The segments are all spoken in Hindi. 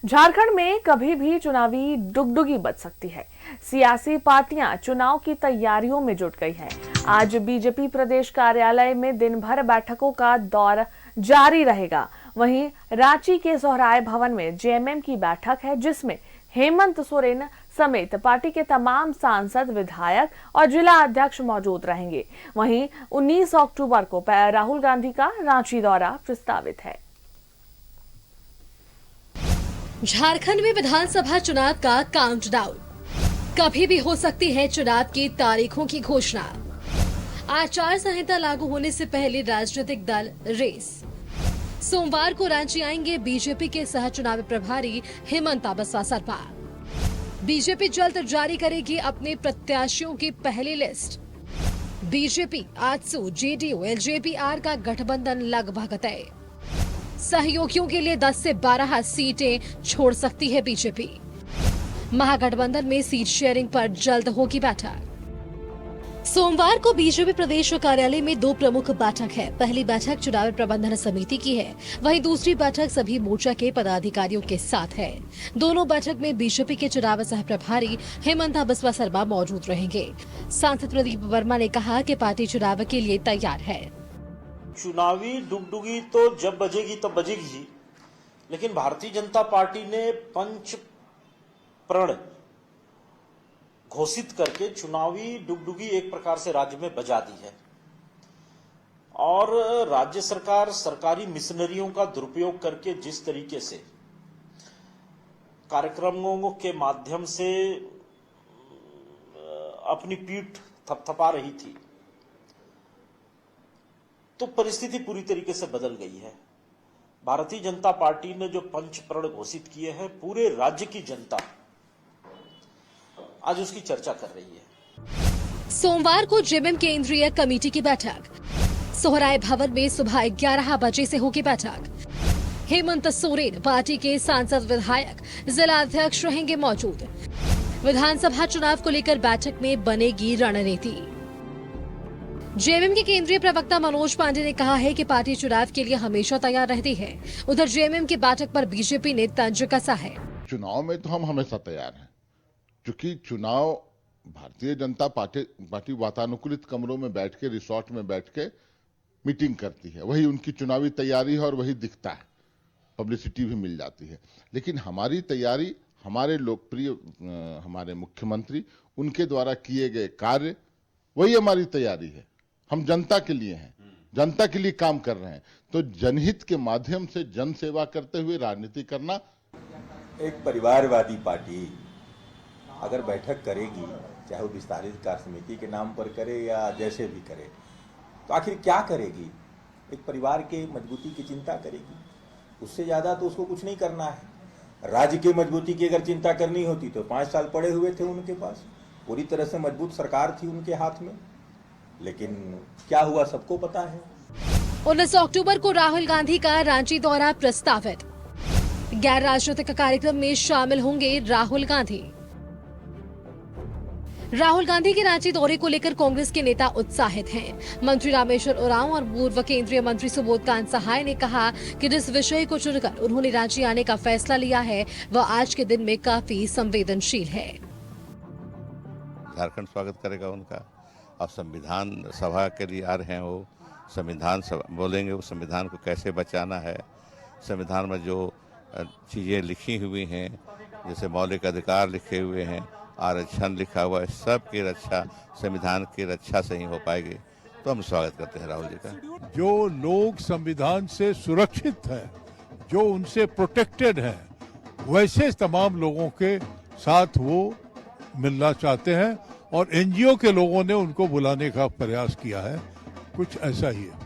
झारखंड में कभी भी चुनावी डुगडुगी बच सकती है। सियासी पार्टियां चुनाव की तैयारियों में जुट गई हैं। आज बीजेपी प्रदेश कार्यालय में दिन भर बैठकों का दौर जारी रहेगा। वहीं रांची के सोहराय भवन में जेएमएम की बैठक है, जिसमें हेमंत सोरेन समेत पार्टी के तमाम सांसद, विधायक और जिला अध्यक्ष मौजूद रहेंगे। वहीं 19 अक्टूबर को राहुल गांधी का रांची दौरा प्रस्तावित है। झारखंड में विधानसभा चुनाव का काउंटडाउन। कभी भी हो सकती है चुनाव की तारीखों की घोषणा। आचार संहिता लागू होने से पहले राजनीतिक दल रेस। सोमवार को रांची आएंगे बीजेपी के सह चुनावी प्रभारी हेमंत बिस्वा सरमा। बीजेपी जल्द जारी करेगी अपने प्रत्याशियों की पहली list. BJP, AJSU, JDU, LJP-are का गठबंधन लगभग तय। सहयोगियों के लिए 10 से 12 सीटें छोड़ सकती है बीजेपी। महागठबंधन में सीट शेयरिंग पर जल्द होगी बैठक। सोमवार को बीजेपी प्रदेश कार्यालय में दो प्रमुख बैठक है। पहली बैठक चुनाव प्रबंधन समिति की है, वहीं दूसरी बैठक सभी मोर्चा के पदाधिकारियों के साथ है। दोनों बैठक में बीजेपी के चुनाव सह प्रभारी हेमंत बिस्वा सरमा मौजूद रहेंगे। सांसद प्रदीप वर्मा ने कहा कि पार्टी चुनाव के लिए तैयार है। चुनावी डुगडुगी तो जब बजेगी तब बजेगी ही, लेकिन भारतीय जनता पार्टी ने पंच प्रण घोषित करके चुनावी डुगडुगी एक प्रकार से राज्य में बजा दी है। और राज्य सरकार सरकारी मिशनरियों का दुरुपयोग करके जिस तरीके से कार्यक्रमों के माध्यम से अपनी पीठ थपथपा रही थी, तो परिस्थिति पूरी तरीके से बदल गई है। भारतीय जनता पार्टी ने जो पंच प्रण घोषित किए हैं, पूरे राज्य की जनता आज उसकी चर्चा कर रही है। सोमवार को जेएमएम केंद्रीय कमेटी की बैठक सोहराय भवन में सुबह 11 बजे से होगी बैठक। हेमंत सोरेन पार्टी के सांसद, विधायक, जिला अध्यक्ष रहेंगे मौजूद। विधानसभा चुनाव को लेकर बैठक में बनेगी रणनीति। जेएमएम के केंद्रीय प्रवक्ता मनोज पांडे ने कहा है कि पार्टी चुनाव के लिए हमेशा तैयार रहती है। उधर जेएमएम की बैठक पर बीजेपी ने तंज कसा है। चुनाव में तो हम हमेशा तैयार हैं, क्योंकि चुनाव भारतीय जनता पार्टी वातानुकूलित कमरों में बैठ के, रिसोर्ट में बैठ के मीटिंग करती है। वही उनकी चुनावी तैयारी है और वही दिखता है, पब्लिसिटी भी मिल जाती है। लेकिन हमारी तैयारी, हमारे लोकप्रिय हमारे मुख्यमंत्री, उनके द्वारा किए गए कार्य, वही हमारी तैयारी है। हम जनता के लिए हैं, जनता के लिए काम कर रहे हैं। तो जनहित के माध्यम से जन सेवा करते हुए राजनीति करना। एक परिवारवादी पार्टी अगर बैठक करेगी, चाहे वो विस्तारित कार्य समिति के नाम पर करे या जैसे भी करे, तो आखिर क्या करेगी? एक परिवार के मजबूती की चिंता करेगी। उससे ज्यादा तो उसको कुछ नहीं करना है। राज्य की मजबूती की अगर चिंता करनी होती तो 5 साल पड़े हुए थे उनके पास, पूरी तरह से मजबूत सरकार थी उनके हाथ में। लेकिन क्या हुआ सबको पता है। 19 अक्टूबर को राहुल गांधी का रांची दौरा प्रस्तावित। गैर राजनीतिक कार्यक्रम में शामिल होंगे राहुल गांधी। राहुल गांधी के रांची दौरे को लेकर कांग्रेस के नेता उत्साहित हैं। मंत्री रामेश्वर उरांव और पूर्व केंद्रीय मंत्री सुबोध कांत सहाय ने कहा कि जिस विषय को चुनकर उन्होंने रांची आने का फैसला लिया है, वह आज के दिन में काफी संवेदनशील है। झारखंड स्वागत करेगा उनका। अब संविधान सभा के लिए आ रहे हैं, वो संविधान सभा बोलेंगे, वो संविधान को कैसे बचाना है। संविधान में जो चीज़ें लिखी हुई हैं, जैसे मौलिक अधिकार लिखे हुए हैं, आरक्षण लिखा हुआ है, सब की रक्षा संविधान की रक्षा से ही हो पाएगी। तो हम स्वागत करते हैं राहुल जी का। जो लोग संविधान से सुरक्षित हैं, जो उनसे प्रोटेक्टेड हैं, वैसे तमाम लोगों के साथ वो मिलना चाहते हैं और एनजीओ के लोगों ने उनको बुलाने का प्रयास किया है। कुछ ऐसा ही है।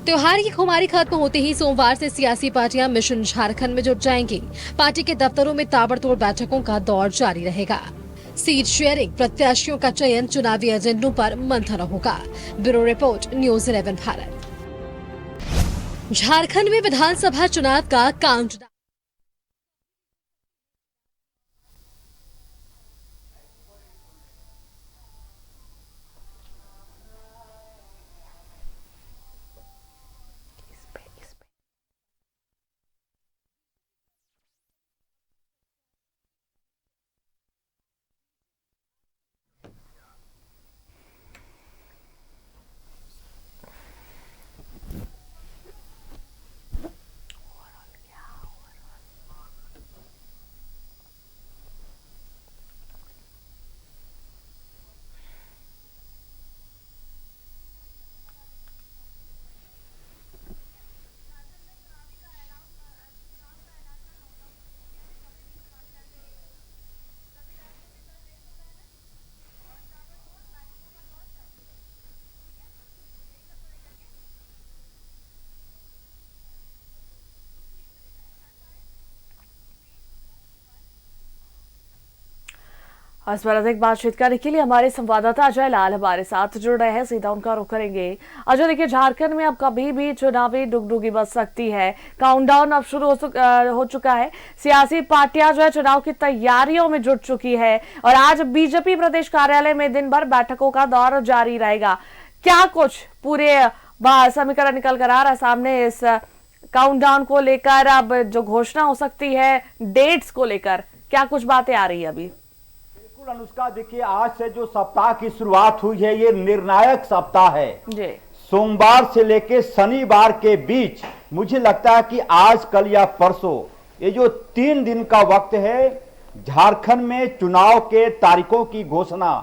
त्योहार की खुमारी खत्म होते ही सोमवार से सियासी पार्टियां मिशन झारखंड में जुट जाएंगी। पार्टी के दफ्तरों में ताबड़तोड़ बैठकों का दौर जारी रहेगा। सीट शेयरिंग, प्रत्याशियों का चयन, चुनावी एजेंडों पर मंथन होगा। Bureau report, news 11 Bharat. Jharkhand में विधानसभा चुनाव का काउंटडाउन। और इस पर अधिक बातचीत करने के लिए हमारे संवाददाता अजय लाल हमारे साथ जुड़ रहे हैं, सीधा उनका रुख करेंगे। अजय, देखिए झारखंड में अब कभी भी चुनावी डुगडुगी बज सकती है। काउंटडाउन अब शुरू हो चुका है। सियासी पार्टियां जो है चुनाव की तैयारियों में जुट चुकी है और आज बीजेपी प्रदेश कार्यालय में दिन भर बैठकों का दौर जारी रहेगा। क्या कुछ पूरे समीकरण निकल कर आ रहा है सामने इस काउंटडाउन को लेकर? अब जो घोषणा हो सकती है डेट्स को लेकर, क्या कुछ बातें आ रही है अभी? बिल्कुल अनुष्का, देखिए आज से जो सप्ताह की शुरुआत हुई है ये निर्णायक सप्ताह है जी। सोमवार से लेकर शनिवार के बीच मुझे लगता है कि आज, कल या परसों ये जो 3 दिन का वक्त है, झारखंड में चुनाव के तारीखों की घोषणा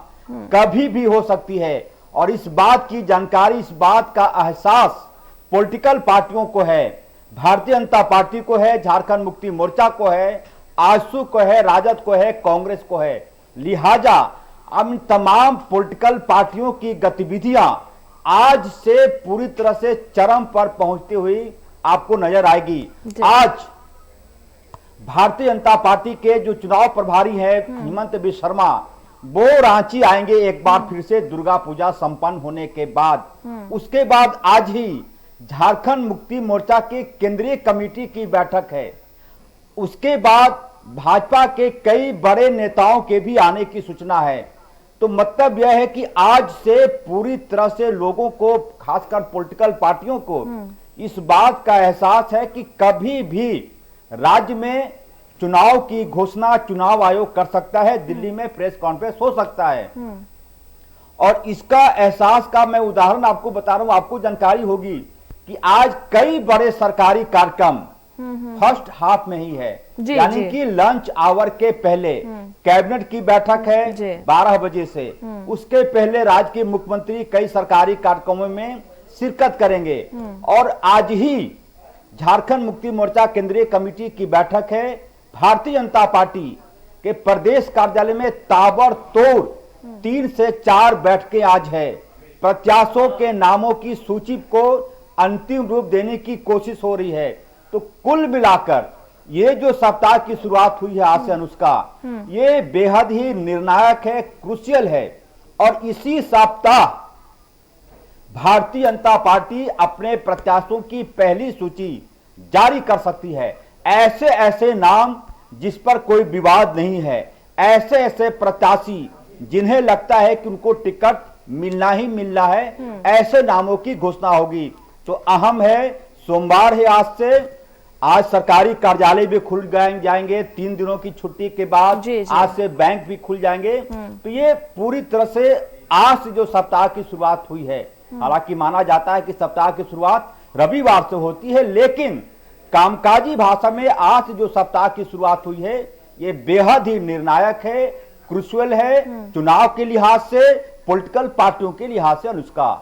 कभी भी हो सकती है। और इस बात की जानकारी, इस बात का एहसास पॉलिटिकल पार्टियों को है, भारतीय जनता पार्टी को है, झारखंड मुक्ति मोर्चा को है, आजसू को है, राजद को है, कांग्रेस को है। लिहाजा अब तमाम पॉलिटिकल पार्टियों की गतिविधियां आज से पूरी तरह से चरम पर पहुंचती हुई आपको नजर आएगी। आज भारतीय जनता पार्टी के जो चुनाव प्रभारी हैं हेमंत बिस्वा शर्मा, वो रांची आएंगे एक बार फिर से दुर्गा पूजा संपन्न होने के बाद। उसके बाद आज ही झारखंड मुक्ति मोर्चा की केंद्रीय कमेटी की बैठक है। उसके बाद भाजपा के कई बड़े नेताओं के भी आने की सूचना है। तो मतलब यह है कि आज से पूरी तरह से लोगों को, खासकर पॉलिटिकल पार्टियों को इस बात का एहसास है कि कभी भी राज्य में चुनाव की घोषणा चुनाव आयोग कर सकता है, दिल्ली में प्रेस कॉन्फ्रेंस हो सकता है। और इसका एहसास का मैं उदाहरण आपको बता रहा हूं, आपको जानकारी होगी कि आज कई बड़े सरकारी कार्यक्रम फर्स्ट हाफ में ही है, यानी कि लंच आवर के पहले कैबिनेट की बैठक है 12 बजे से, उसके पहले राज्य के मुख्यमंत्री कई सरकारी कार्यक्रमों में शिरकत करेंगे। और आज ही झारखंड मुक्ति मोर्चा केंद्रीय कमेटी की बैठक है। भारतीय जनता पार्टी के प्रदेश कार्यालय में ताबड़तोड़ 3 से 4 बैठकें आज है। प्रत्याशियों के नामों की सूची को अंतिम रूप देने की कोशिश हो रही है। तो कुल मिलाकर ये जो सप्ताह की शुरुआत हुई है आज से अनुष्का, ये बेहद ही निर्णायक है, क्रूशियल है। और इसी सप्ताह भारतीय जनता पार्टी अपने प्रत्याशियों की पहली सूची जारी कर सकती है। ऐसे ऐसे नाम जिस पर कोई विवाद नहीं है, ऐसे ऐसे प्रत्याशी जिन्हें लगता है कि उनको टिकट मिलना ही मिलना है, ऐसे नामों की घोषणा होगी। तो अहम है, सोमवार है आज से, आज सरकारी कार्यालय भी खुल जाएंगे 3 दिनों की छुट्टी के बाद। आज से बैंक भी खुल जाएंगे। तो ये पूरी तरह से आज से जो सप्ताह की शुरुआत हुई है, हालांकि माना जाता है कि सप्ताह की शुरुआत रविवार से होती है, लेकिन कामकाजी भाषा में आज से जो सप्ताह की शुरुआत हुई है ये बेहद ही निर्णायक है, क्रूशियल है, चुनाव के लिहाज से, पॉलिटिकल पार्टियों के लिहाज से। अनुष्का,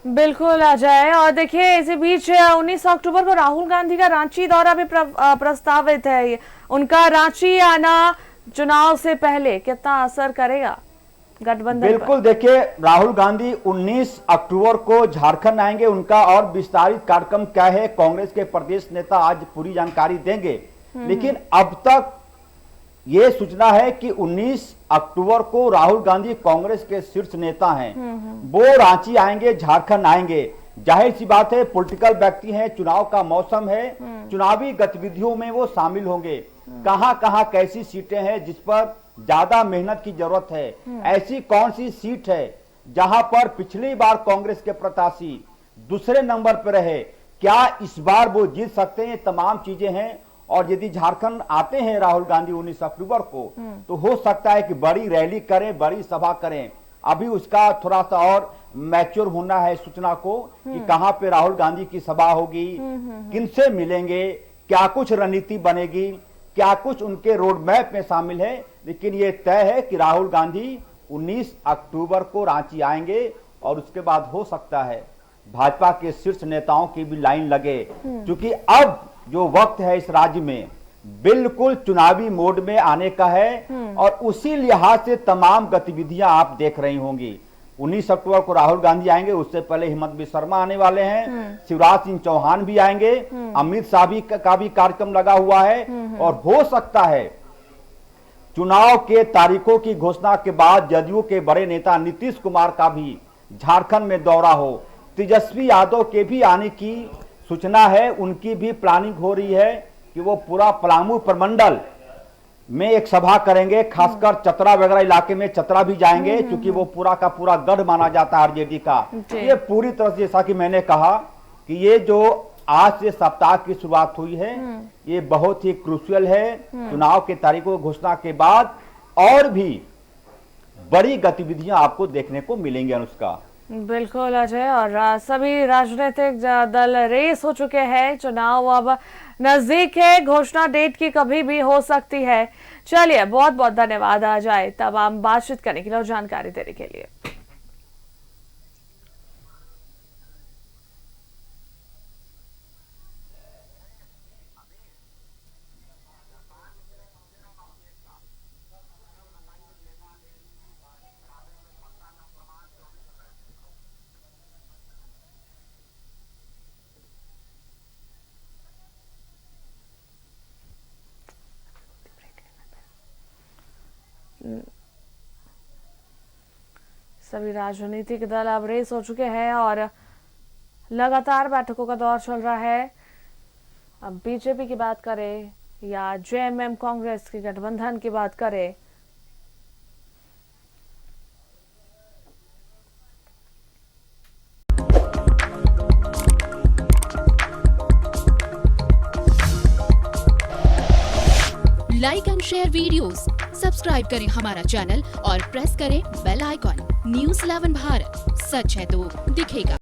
बिल्कुल अजय। और देखिए इसी बीच 19 अक्टूबर को राहुल गांधी का रांची दौरा भी प्रस्तावित है। उनका रांची आना चुनाव से पहले कितना असर करेगा गठबंधन? बिल्कुल, देखिए राहुल गांधी 19 अक्टूबर को झारखंड आएंगे। उनका और विस्तारित कार्यक्रम क्या है, कांग्रेस के प्रदेश नेता आज पूरी जानकारी देंगे। लेकिन अब तक ये सूचना है कि 19 अक्टूबर को राहुल गांधी कांग्रेस के शीर्ष नेता हैं, वो रांची आएंगे, झारखंड आएंगे। जाहिर सी बात है, पॉलिटिकल व्यक्ति हैं, चुनाव का मौसम है, चुनावी गतिविधियों में वो शामिल होंगे। कहां कहां कैसी सीटें हैं जिस पर ज्यादा मेहनत की जरूरत है, ऐसी कौन सी सीट है जहां पर पिछली बार कांग्रेस के प्रत्याशी दूसरे नंबर पर रहे, क्या इस बार वो जीत सकते हैं, तमाम चीजें हैं। और यदि झारखंड आते हैं राहुल गांधी 19 अक्टूबर को, तो हो सकता है कि बड़ी रैली करें, बड़ी सभा करें। अभी उसका थोड़ा सा और मैच्योर होना है सूचना को कि कहां पे राहुल गांधी की सभा होगी, किनसे मिलेंगे, क्या कुछ रणनीति बनेगी, क्या कुछ उनके रोड मैप में शामिल है। लेकिन ये तय है कि राहुल गांधी 19 अक्टूबर को रांची आएंगे और उसके बाद हो सकता है भाजपा के शीर्ष नेताओं की भी लाइन लगे, क्योंकि अब जो वक्त है इस राज्य में बिल्कुल चुनावी मोड में आने का है। और उसी लिहाज से तमाम गतिविधियां आप देख रही होंगी। 19 अक्टूबर को राहुल गांधी आएंगे, उससे पहले हेमंत बिस्वा शर्मा आने वाले हैं, शिवराज सिंह चौहान भी आएंगे, अमित शाह का भी कार्यक्रम लगा हुआ है। और हो सकता है चुनाव के तारीखों की घोषणा के बाद जदयू के बड़े नेता नीतीश कुमार का भी झारखंड में दौरा हो, तेजस्वी यादव के भी आने की सूचना है। उनकी भी प्लानिंग हो रही है कि वो पूरा पलामू प्रमंडल में एक सभा करेंगे, खासकर चतरा वगैरह इलाके में चतरा भी जाएंगे, क्योंकि वो पूरा का पूरा गढ़ माना जाता है आरजेडी का। ये पूरी तरह से, जैसा कि मैंने कहा कि ये जो आज से सप्ताह की शुरुआत हुई है, ये बहुत ही क्रूशियल है। चुनाव के तारीखों की घोषणा के बाद और भी बड़ी गतिविधियां आपको देखने को मिलेंगी अनुष्का। बिल्कुल अजय, और सभी राजनीतिक दल रेस हो चुके हैं। चुनाव अब नजदीक है, घोषणा डेट की कभी भी हो सकती है। चलिए, बहुत बहुत धन्यवाद अजय तमाम बातचीत करने के लिए और जानकारी देने के लिए। सभी राजनीतिक दल अब रेस हो चुके हैं और लगातार बैठकों का दौर चल रहा है। अब बीजेपी की बात करें या जेएमएम कांग्रेस के गठबंधन की बात करें, like and share videos, subscribe करें हमारा चैनल और प्रेस करें बेल आइकॉन। न्यूज़ 11 भारत, सच है तो दिखेगा।